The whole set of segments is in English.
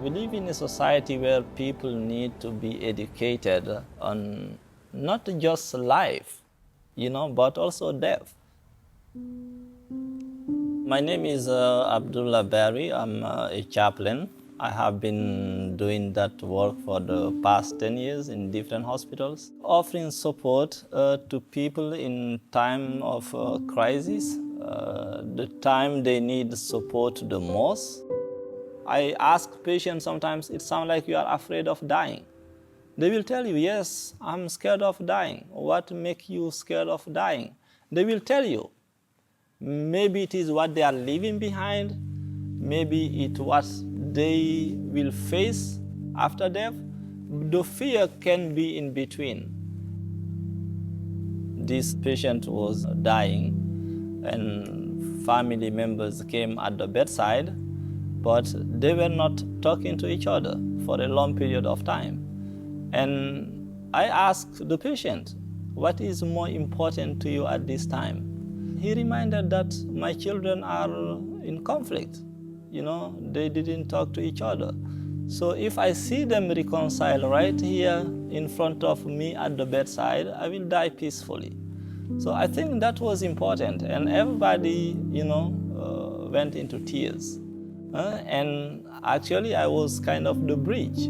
We live in a society where people need to be educated on not just life, but also death. My name is Abdullah Barry. I'm a chaplain. I have been doing that work for the past 10 years in different hospitals, offering support to people in time of crisis, the time they need support the most. I ask patients sometimes, it sounds like you are afraid of dying. They will tell you, yes, I'm scared of dying. What makes you scared of dying? They will tell you. Maybe it is what they are leaving behind. Maybe it's what they will face after death. The fear can be in between. This patient was dying and family members came at the bedside, but they were not talking to each other for a long period of time. And I asked the patient, what is more important to you at this time? He reminded that my children are in conflict. They didn't talk to each other. So if I see them reconcile right here in front of me at the bedside, I will die peacefully. So I think that was important, and everybody, went into tears. And actually, I was kind of the bridge.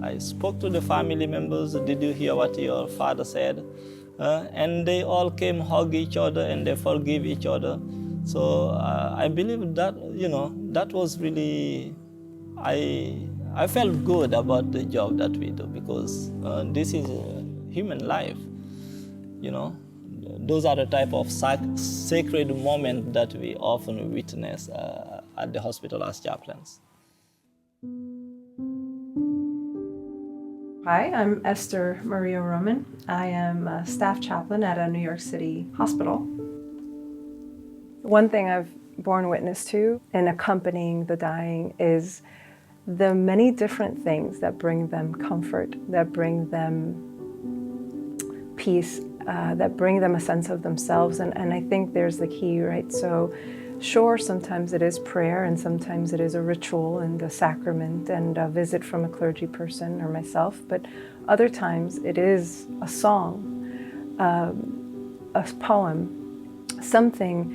I spoke to the family members. Did you hear what your father said? And they all came, hug each other, and they forgive each other. So I believe that, that was really, I felt good about the job that we do, because this is a human life. Those are the type of sacred moments that we often witness at the hospital as chaplains. Hi, I'm Esther Maria Roman. I am a staff chaplain at a New York City hospital. One thing I've borne witness to in accompanying the dying is the many different things that bring them comfort, that bring them peace, that bring them a sense of themselves. And I think there's the key, right? So sure, sometimes it is prayer, and sometimes it is a ritual and a sacrament and a visit from a clergy person or myself, but other times it is a song, a poem, something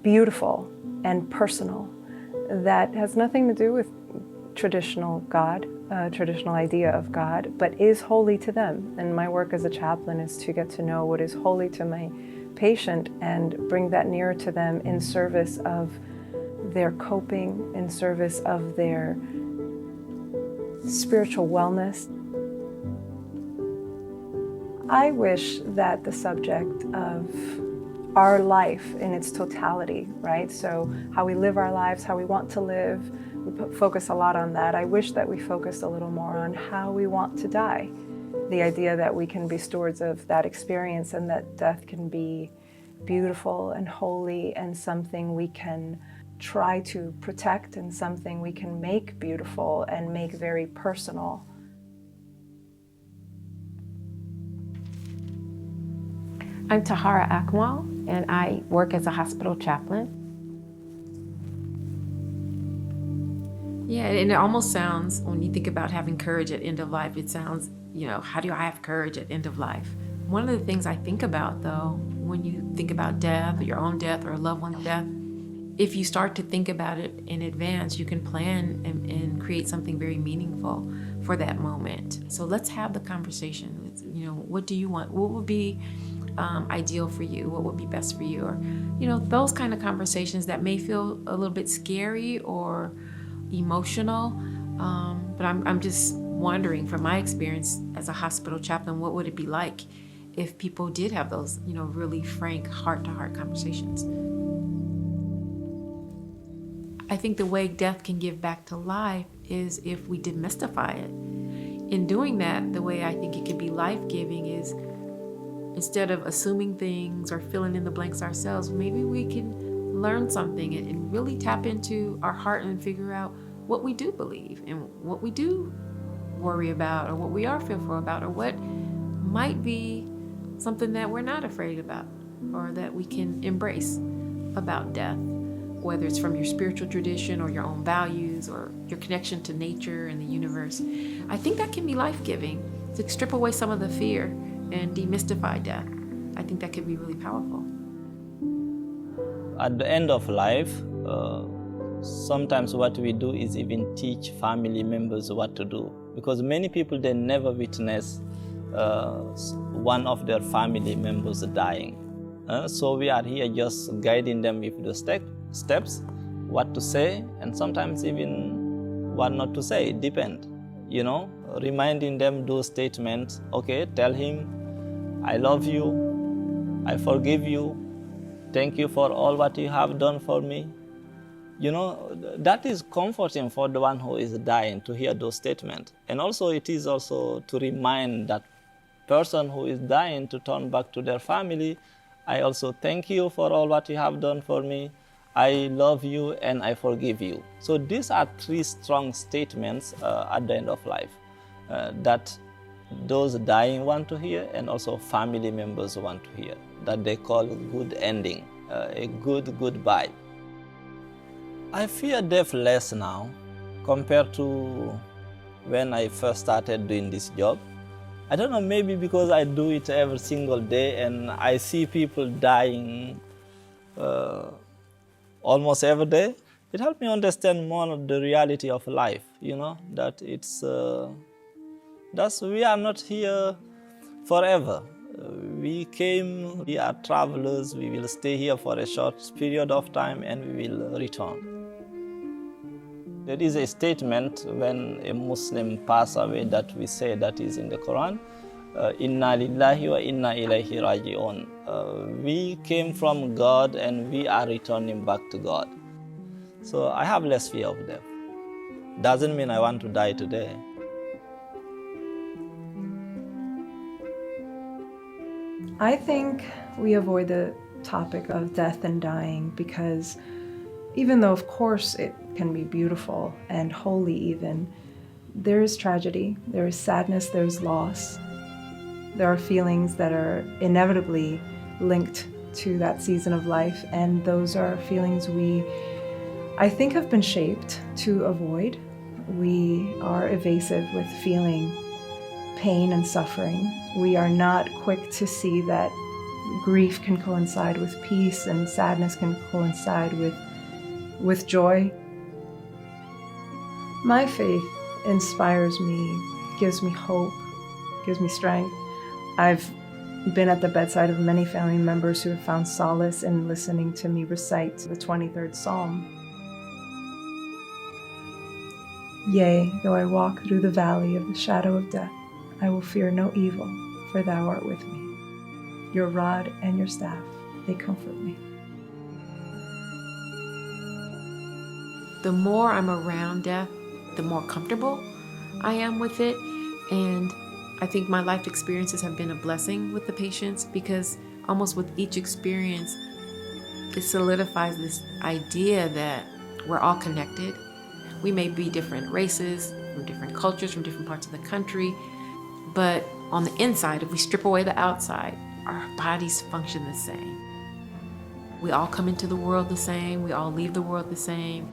beautiful and personal that has nothing to do with traditional God, traditional idea of God, but is holy to them. And my work as a chaplain is to get to know what is holy to my patient and bring that nearer to them in service of their coping, in service of their spiritual wellness. I wish that the subject of our life in its totality, right? So how we live our lives, how we want to live, we focus a lot on that. I wish that we focused a little more on how we want to die. The idea that we can be stewards of that experience, and that death can be beautiful and holy and something we can try to protect and something we can make beautiful and make very personal. I'm TAHARA AKMAL, and I work as a hospital chaplain. Yeah, and it almost sounds, when you think about having courage at end of life, it sounds, how do I have courage at end of life? One of the things I think about, though, when you think about death, or your own death, or a loved one's death, if you start to think about it in advance, you can plan and create something very meaningful for that moment. So let's have the conversation. What do you want? What would be ideal for you? What would be best for you? Or, those kind of conversations that may feel a little bit scary or emotional, but I'm just wondering, from my experience as a hospital chaplain, what would it be like if people did have those, really frank, heart-to-heart conversations? I think the way death can give back to life is if we demystify it. In doing that, the way I think it can be life-giving is, instead of assuming things or filling in the blanks ourselves, maybe we can learn something and really tap into our heart and figure out what we do believe and what we do worry about, or what we are fearful about, or what might be something that we're not afraid about or that we can embrace about death. whether it's from your spiritual tradition or your own values or your connection to nature and the universe, I think that can be life-giving, to strip away some of the fear and demystify death. I think that can be really powerful. At the end of life, sometimes what we do is even teach family members what to do, because many people, they never witness one of their family members dying. So we are here just guiding them with the steps, what to say, and sometimes even what not to say, depend. You know, reminding them those statements. Okay, tell him, I love you, I forgive you, thank you for all what you have done for me. You know, that is comforting for the one who is dying to hear those statements. And also it is also to remind that person who is dying to turn back to their family, I also thank you for all what you have done for me. I love you and I forgive you. So these are three strong statements at the end of life that those dying want to hear, and also family members want to hear, that they call good ending, a good goodbye. I fear death less now compared to when I first started doing this job. I don't know, maybe because I do it every single day and I see people dying almost every day. It helped me understand more of the reality of life, you know, that it's, we are not here forever. We came, we are travelers, we will stay here for a short period of time and we will return. There is a statement when a Muslim passes away that we say, that is in the Quran, Inna lillahi wa inna ilayhi raji'un. We came from God and we are returning back to God. So I have less fear of death. Doesn't mean I want to die today. I think we avoid the topic of death and dying because even though, of course, it can be beautiful and holy even, there is tragedy, there is sadness, there is loss. There are feelings that are inevitably linked to that season of life, and those are feelings we, I think, have been shaped to avoid. We are evasive with feeling pain and suffering. We are not quick to see that grief can coincide with peace and sadness can coincide with joy. My faith inspires me, gives me hope, gives me strength. I've been at the bedside of many family members who have found solace in listening to me recite the 23rd Psalm. Yea, though I walk through the valley of the shadow of death, I will fear no evil, for thou art with me. Your rod and your staff, they comfort me. The more I'm around death, the more comfortable I am with it. And I think my life experiences have been a blessing with the patients, because almost with each experience, it solidifies this idea that we're all connected. We may be different races, from different cultures, from different parts of the country, but on the inside, if we strip away the outside, our bodies function the same. We all come into the world the same, we all leave the world the same.